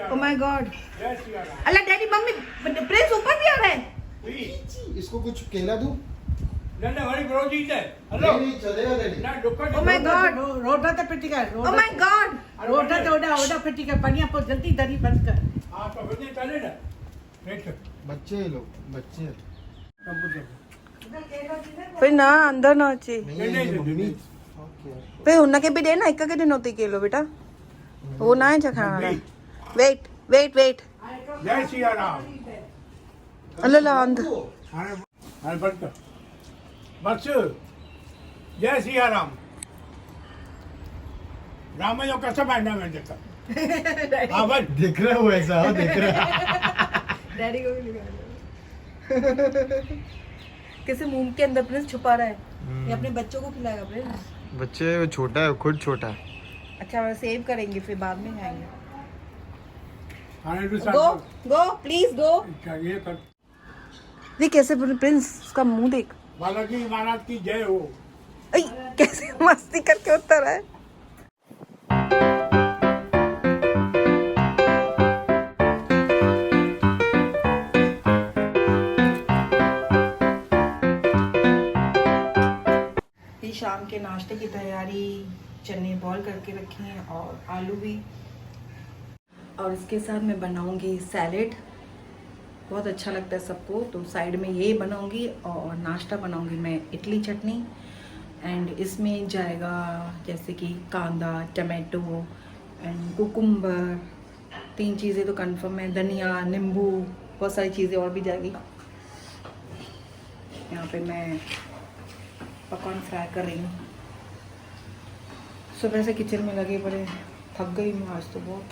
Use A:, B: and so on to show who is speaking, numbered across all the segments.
A: Oh my God. Allah daddy mummy Prince ऊपर भी आ रहा है।
B: इसको कुछ केला दूं?
C: नहीं
B: चलेगा डैडी।
A: Oh my God.
D: रोटा तो पेटी का
A: ओ माय गॉड।
D: रोटा तो ओडा पेटी का पनिया पर जल्दी दरी बंद कर।
B: बच्चे हैं लोग, बच्चे हैं।
A: फिर ना अंदर ना अचे
B: नहीं मम्मी।
A: फिर उनके भी देना एक के दिन होती केलो बेटा वो ना है खाना वेट वेट वेट
C: जय सिया राम।
A: अल्लाह अंदर
C: हाँ बंद कर बस। जय सिया राम। राम जो कसम है ना मैं देखा। हाँ बस
B: देख रहे हो ऐसा? देख रहे हो?
A: डैडी को भी निकाल कैसे मुंह के अंदर प्रिंस छुपा रहा है। ये अपने बच्चों को खिलाएगा प्रिंस।
B: बच्चे छोटा है, खुद छोटा है।
A: अच्छा सेव करेंगे फिर बाद में खाएंगे।
C: खाने तो
A: गो गो प्लीज गो।
C: ये कर
A: ये कैसे प्रिंस उसका मुंह देख।
C: बालाजी महाराज की जय हो।
A: ऐ, कैसे मस्ती करके उतर है। शाम के नाश्ते की तैयारी चने बॉईल करके रखी हैं और आलू भी। और इसके साथ मैं बनाऊंगी सैलेड। बहुत अच्छा लगता है सबको तो साइड में ये बनाऊंगी और नाश्ता बनाऊंगी मैं इडली चटनी। एंड इसमें जाएगा जैसे कि कांदा टमाटो एंड कुकुम्बर 3 चीज़ें तो कंफर्म है। धनिया नींबू बहुत सारी चीज़ें और भी जाएगी। यहाँ पे मैं पकवान फ्राई कर रही हूँ। सुबह से किचन में लगे पड़े थक गई मैं आज तो बहुत।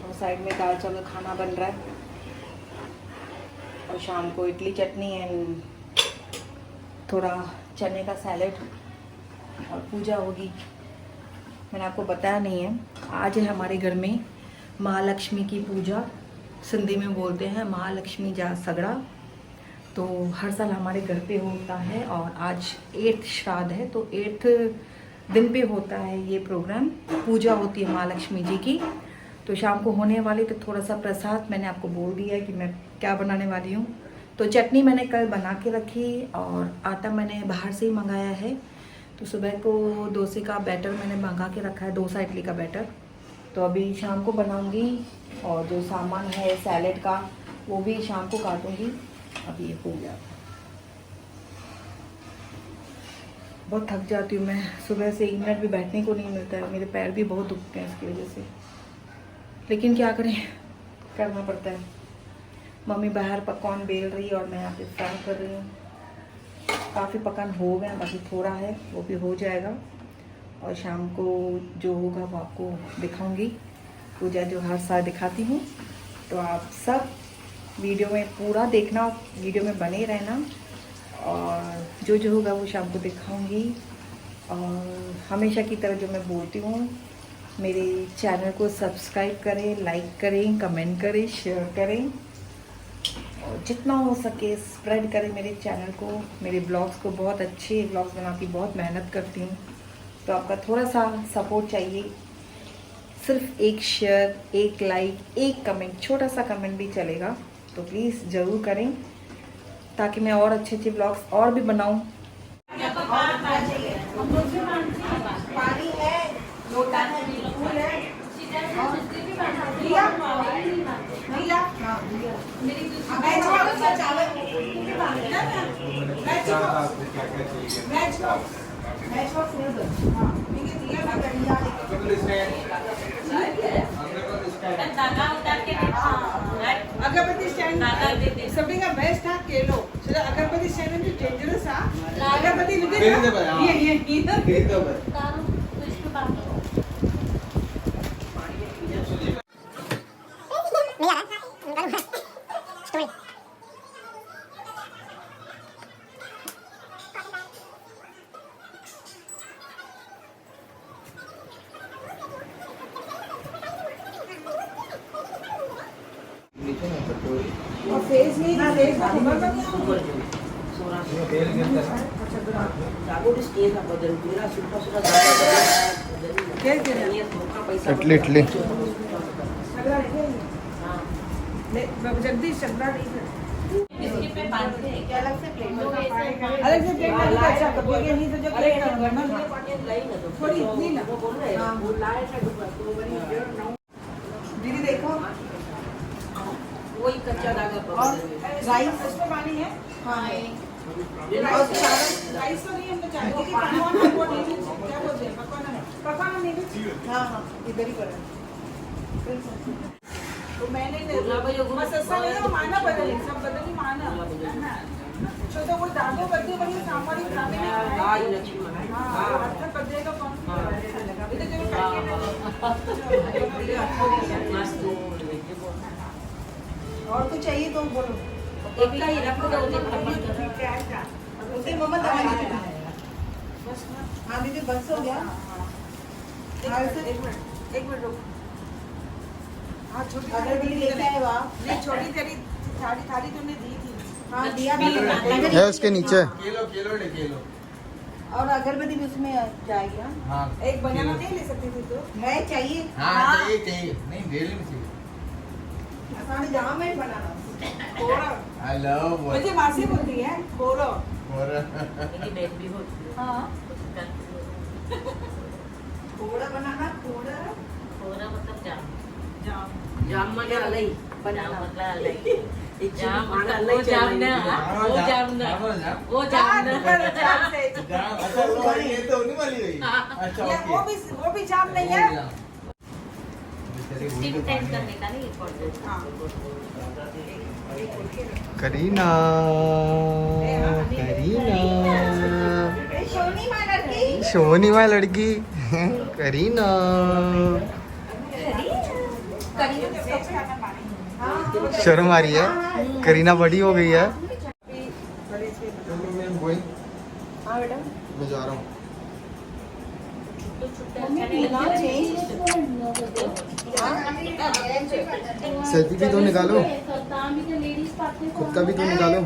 A: और साइड में दाल चावल खाना बन रहा है और शाम को इडली चटनी एंड थोड़ा चने का सैलेड और पूजा होगी। मैंने आपको बताया नहीं है आज है हमारे घर में महालक्ष्मी की पूजा। सिंधी में बोलते हैं महालक्ष्मी जा सगड़ा। तो हर साल हमारे घर पे होता है और आज 8th श्राद्ध है तो 8th दिन पे होता है ये प्रोग्राम। पूजा होती है महालक्ष्मी जी की। तो शाम को होने वाली तो थोड़ा सा प्रसाद मैंने आपको बोल दिया है कि मैं क्या बनाने वाली हूँ। तो चटनी मैंने कल बना के रखी और आटा मैंने बाहर से ही मंगाया है। तो सुबह को डोसे का बैटर मैंने मंगा के रखा है, डोसा इडली का बैटर। तो अभी शाम को बनाऊँगी और जो सामान है सैलेड का वो भी शाम को काटूँगी। अभी ये हो गया। बहुत थक जाती हूँ मैं सुबह से, 1 मिनट भी बैठने को नहीं मिलता है। मेरे पैर भी बहुत दुखते हैं इसकी वजह से, लेकिन क्या करें करना पड़ता है। मम्मी बाहर पकवान बेल रही है और मैं यहाँ पे फ्राई कर रही हूँ। काफ़ी पकवान हो गए, बाकी थोड़ा है वो भी हो जाएगा। और शाम को जो होगा वो आपको दिखाऊंगी। पूजा जो हर साल दिखाती हूँ। तो आप सब वीडियो में पूरा देखना, वीडियो में बने रहना और जो होगा वो शाम को दिखाऊंगी। और हमेशा की तरह जो मैं बोलती हूँ मेरे चैनल को सब्सक्राइब करें, लाइक करें, कमेंट करें, शेयर करें और जितना हो सके स्प्रेड करें मेरे चैनल को। मेरे ब्लॉग्स को बहुत अच्छे ब्लॉग्स बनाती, बहुत मेहनत करती हूँ। तो आपका थोड़ा सा सपोर्ट चाहिए। सिर्फ एक शेयर, एक लाइक, एक कमेंट, छोटा सा कमेंट भी चलेगा तो प्लीज़ ज़रूर करें ताकि मैं और अच्छे अच्छे ब्लॉग्स और भी बनाऊं। पानी है, लोटा है, फूल है, अगरबत्ती स्टैंड सभी का बेस्ट था केलो। चलो अगरबत्ती स्टैंड में डेंजरस था। अगरबत्ती ये और फेस नहीं फेस
B: इटली इटली
D: जगदीश शगड़ा नहीं है अलग से प्लेट में अच्छा कभी के नहीं तो जो प्लेट थोड़ी इतनी ना दीदी देखो
E: वही कच्चा धागा
D: और राइस इसमें पानी है हाँ और चावल राइस तो नहीं हमने चावल की पकवान है वो नहीं क्या बोलते हैं पकवान नहीं हाँ हाँ इधर ही पड़ा तो मैंने मसस्सा नहीं हो माना बदल सब बदल ही माना जो तो वो दादो बदले बड़ी सामारी खाने में हां अच्छा बदलेगा कौन इधर जो और कुछ चाहिए तो बोलो
E: एक का ही रख दो
D: उसे मम्मा दवा दीजिए बस हाँ दीदी बस हो गया एक मिनट रुको हाँ छोटी अगर भी लेके आए वाह नहीं छोटी तेरी थाली तुमने दी थी हाँ दिया
B: है उसके नीचे
D: और अगरबत्ती भी उसमें जाएगी हाँ एक बनाना नहीं ले सकती थी तो है चाहिए
B: चाहिए नहीं डेली में चाहिए
D: आसानी जहाँ में बनाना कोरा
B: हेलो
D: मुझे मासी बोलती है कोरा
E: मेरी बेट भी होती है
D: हाँ कोरा बनाना कोरा
E: थोड़ा मतलब जाम
D: जाम
E: जाम मतलब अलग
D: बनाना
E: मतलब अलग जाम मतलब वो जाम ना वो जाम ना वो जाम ना
D: वो भी जाम नहीं है
E: स्टीम टेंट करने का नहीं
D: हाँ
B: करीना सोनी माँ लड़की करीना शर्म आ रही है करीना बड़ी हो गई है
D: हाँ बेटा
B: मैं जा रहा हूँ सेल्फी भी तो निकालो खुद का भी तो निकालो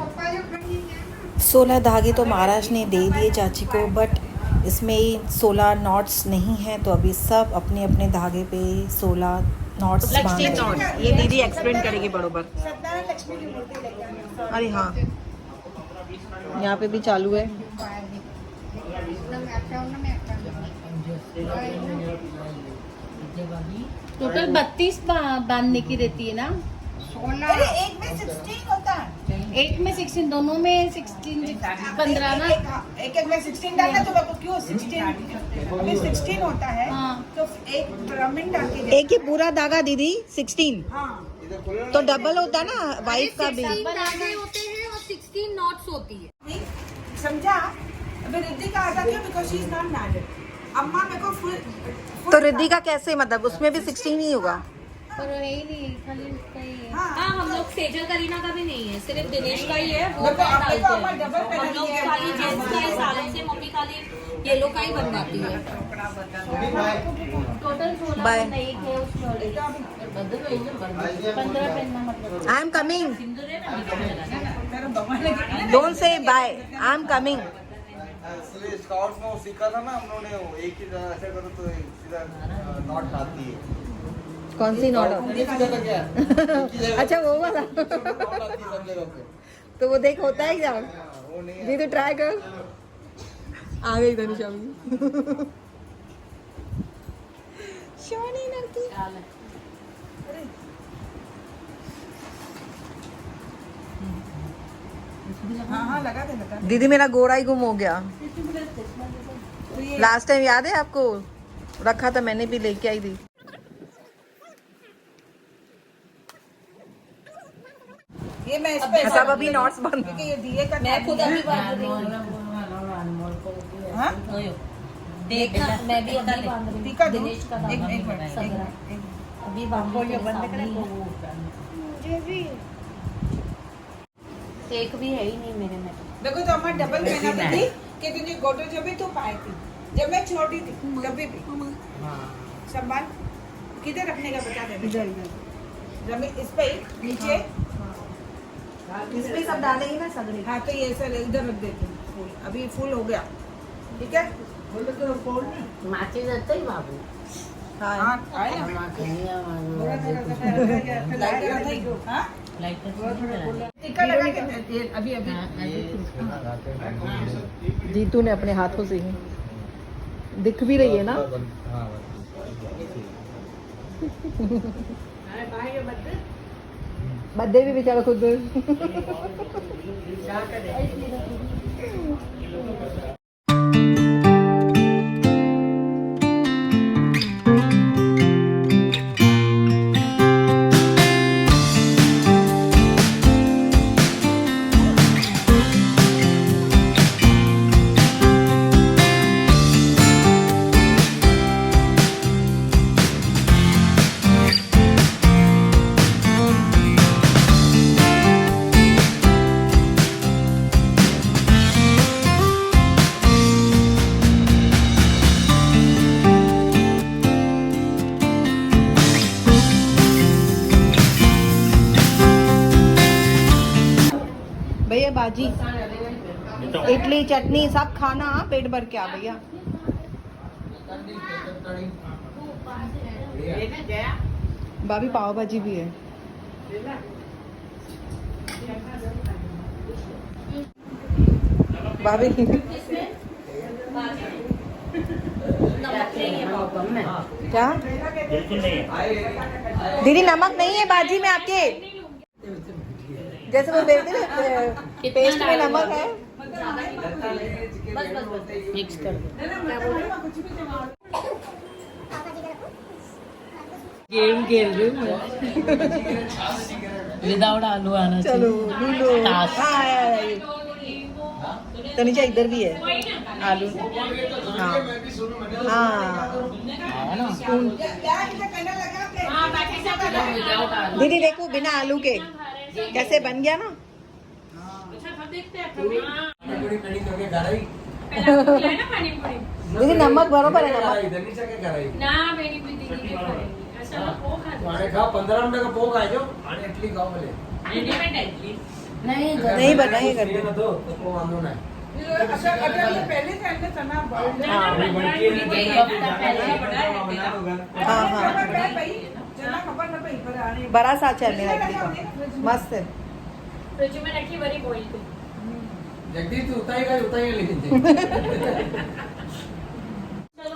A: 16 धागे तो महाराज ने दे दिए चाची को, बट इसमें 16 नॉट्स नहीं हैं, तो अभी सब अपने अपने धागे पे 16 नॉट्स बांध रहे हैं।
D: ये दीदी एक्सप्लेन करेगी बरोबर अरे हाँ यहाँ पे भी चालू है
F: टोटल 32 बांधने की रहती है ना।
D: अरे एक में 16 होता है
F: एक में 16 दोनों में 16 15 ना।
D: एक में 16 डालना तो बाबू क्यों 16 होता है
F: हाँ।
D: तो एक पिरामिड डाल के
A: एक ही पूरा धागा दीदी 16
D: हाँ
A: तो डबल होता है ना वाइफ का भी।
F: 16 धागे होते हैं और 16 नॉट्स होती है।
D: समझा अभी रिद्धि का आता क्यों because she is not married अम्मा मेरे को फुल
A: तो रिद्धि का कैसे, मतलब उसमें भी 16 ही होगा?
F: पर वो है ही नहीं, खाली उसका ही है।
D: हाँ।
F: हाँ हम लोग सेजल करीना का भी नहीं है, सिर्फ दिनेश का ही है। वो
D: देखो,
F: डालते
D: आपने तो
F: हैं।
D: अम्मा डबल पहन
F: हम लोग
D: ली है।
F: खाली जेंट्स का ही सालों से मम्मी खाली येलो का ही बनवाती है। Total 16
A: Bye.
F: नहीं है उसमें already। 15 पहनना मतलब।
A: आई एम कमिंग,
F: सिंदूर है ना, निकल जाना।
A: Don't say bye, I am coming.
B: Scouts में वो सीखा था ना हम लोगों ने, वो एक ही ऐसे करो तो सीधा नॉट आती है।
A: कौन सी नॉट? अच्छा वो वाला तो वो देख होता है क्या? दीदी ट्राई कर। आ गई धनुषा भी। शोनी लड़की।
D: हाँ हाँ लगा दे
A: दीदी मेरा गोरा ही गुम हो गया। लास्ट टाइम याद है आपको, रखा था मैंने भी, लेके आई थी।
D: ये मैं इस पे
A: सब अभी नॉट्स बंद।
D: क्योंकि ये दिए का
F: मैं खुद अभी बांध रही हूँ।
D: हाँ
F: देखना मैं भी अभी बांध रही हूँ।
D: टीका दो
F: दिनेश का
D: एक
F: दामन
D: एक मिनट
F: सगरा। अभी बांध
D: ये बंद करें
F: मुझे भी एक भी है ही नहीं मेरे में।
D: देखो तो अम्मा डबल पहना थी कि तुझे गोटो जब भी तू पाई थी, जब मैं छोटी थी तब भी संभाल किधर रखने का बता दे जब मैं इस पे नीचे इसमें सब डालेंगे ना सगड़ी। हाँ तो ये सर इधर रख देते हैं फूल, अभी फुल हो गया, ठीक है।
E: माची जाते ही बाबू
D: हाँ आए ना। हाँ? टीका लगा के अभी अभी
A: जीतू ने अपने हाथों से ही दिख भी रही है ना। बर्थडे भी बेचारा खुद भैया बाजी इडली चटनी सब खाना पेट भर के आ भैया। भाभी पाव भाजी भी है। भाभी क्या दीदी नमक नहीं है बाजी में आपके, जैसे वो बेचते ना पेस्ट में नमक है।
E: मिक्स कर गेम खेल रही हूँ विदाउट आलू आना
A: चलो
E: चाहिए।
A: लूलो
E: ताश।
A: तनिषा इधर भी है आलू। हाँ हाँ स्पून।
E: विदाउट आलू
A: दीदी देखो बिना आलू के कैसे बन गया ना। दीदी नमक बरोबर है नमक। नहीं बनाए कर
D: पहले चना
A: हाँ हाँ
D: चना खबर न पई पर आने
A: बड़ा साचा है मेरा इडली का, मस्त है।
F: फ्रिज में रखी बड़ी बॉईल को
B: जगदीश तू उतारेगा लेकिन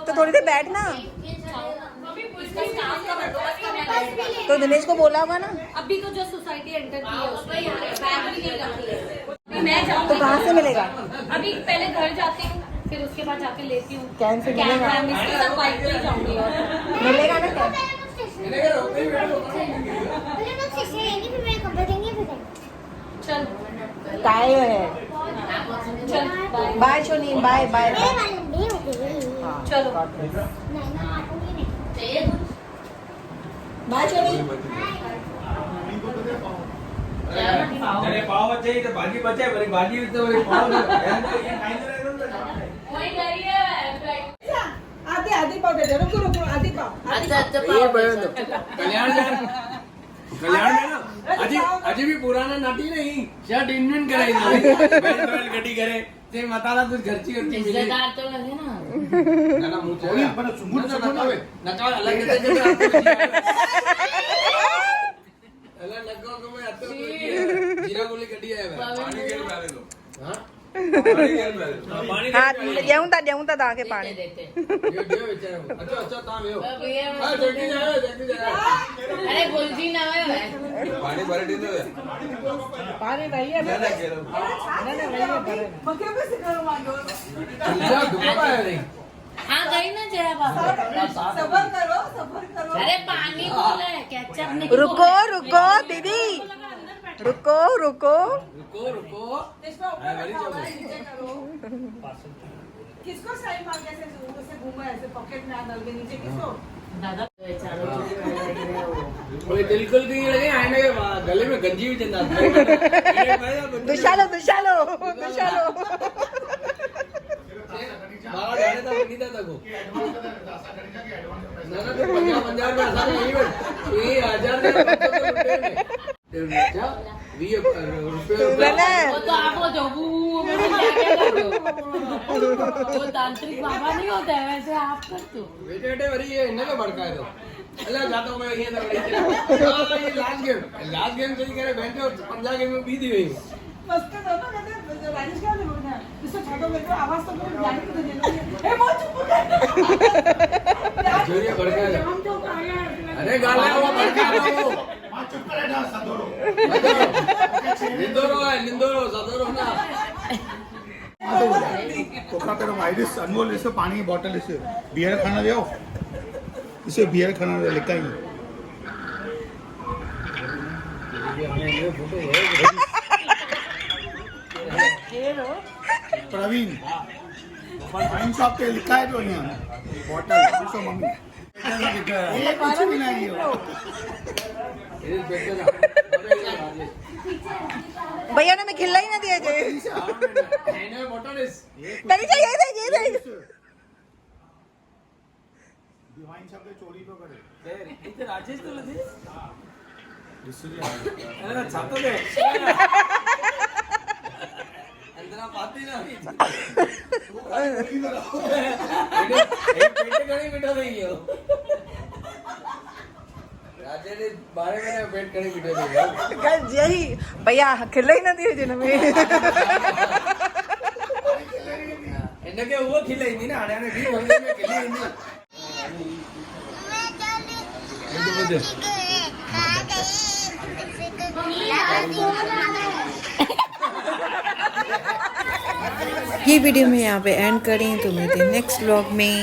A: तो थोड़ी देर बैठना। तो दिनेश को बोला होगा ना।
F: अभी तो जो सोसाइटी एंटर की है उसमें बैग भी नहीं रखी है। अभी मैं
A: तो
F: जाऊंगी
A: कहाँ से मिलेगा?
F: अभी पहले घर जाती हूँ फिर उसके बाद जाके लेती हूँ।
A: कैन से मिलेगा?
F: कैन इसके साथ बाइक पे ही जाऊंगी।
A: मिलेगा ना क्या?
F: चल
A: काय है।
F: चल
A: बाय शोनी बाय बाय।
F: चलो
A: बाय शोनी।
B: अरे पाव बचे तो भाजी बचे बड़ी भाजी तो बड़ी पाव
D: आधी आधी पाव दे दे, रुको रुको आधी पाव।
E: अच्छा अच्छा
C: ये कल्याण में ना अजी भी पुराना नाटी नहीं शर्ट इन्वेंट करायची गटी करे ते मताला कुछ घरची घरची मिले
E: रिश्तेदार तो लगे ना
C: ना मुझे पण सुमुट नका अलग अलग लगो को मैं अत्तर जीरा गोली गटी है पानी के डाले दो हां
A: हाँ देऊं ता दाके पानी।
E: देते
C: ये बेचारा अच्छा अच्छा ता ले हां जल्दी जा
E: अरे गुलजी ना है
B: पानी भरे दे
A: पानी भैया
B: ना गेलो
D: मक्के पे से करो मांगो।
C: जा दुकान है नहीं
E: हाँ गई ना जया बाबा
D: सबर करो
E: अरे पानी बोले केचप नहीं
A: रुको रुको दीदी रुको रुको।
C: रुको रुको
D: इसको ऊपर रखो, नीचे करो। किसको साइड मार के ऐसे घूमा ऐसे पॉकेट में डाल के नीचे किसको?
E: दादा
C: बोले बिल्कुल भी लगे आने के गले में गंजी भी चंदा
A: दुशालो
C: बाबा जाने था नहीं था को ना तो पंजाब में ऐसा नहीं है ये 1000 ने
E: वो तो आप हो जो वो तांत्रिक बाबा नहीं होता है वैसे आप कर दो
C: बेटे बेटे वरी ये इन्हें को भड़का दो अल्लाह जाता हूं मैं ये तो ये लास्ट गेम सही करे बहन और 15 गेम में बीत गई
D: मस्त था ना मैंने राजेश क्या बोलना है इससे छोटो बेटो आवाज तो मेरे जाने को दे दो ए बहुत चुप कर
C: जोरिया भड़का दो अरे गाला वो भड़का दो
G: चुप कर ना सदोरो
C: लिंदोरो सदोरो ना
G: कोका तेरा वायरस अनमोल इसे पानी की बोतल इसे बियर खाना दे इसे बियर खाना दे लिखा ही प्रवीण वाइन शॉप पे लिखा है तो यहाँ बोतल इसको मम्मी ये कुछ भी नहीं है
D: भैया ने मैं खिला ही ना दिया जे तनी चाहिए ये दे
G: वाइन शॉप पे चोरी तो करे
C: राजेश तो लगे अरे छातो दे अंदर पाती ना पेट कड़ी बिठा देगी हो राजे ने 12 महीने पेट कड़ी बिठा देगी
D: यही भैया खिला ही ना दिया जे में
C: इनके वो खिले नहीं ना आने भी बंदे में खिले नहीं
A: ये वीडियो मैं यहाँ पे एंड करें तो मिलते हैं नेक्स्ट व्लॉग में।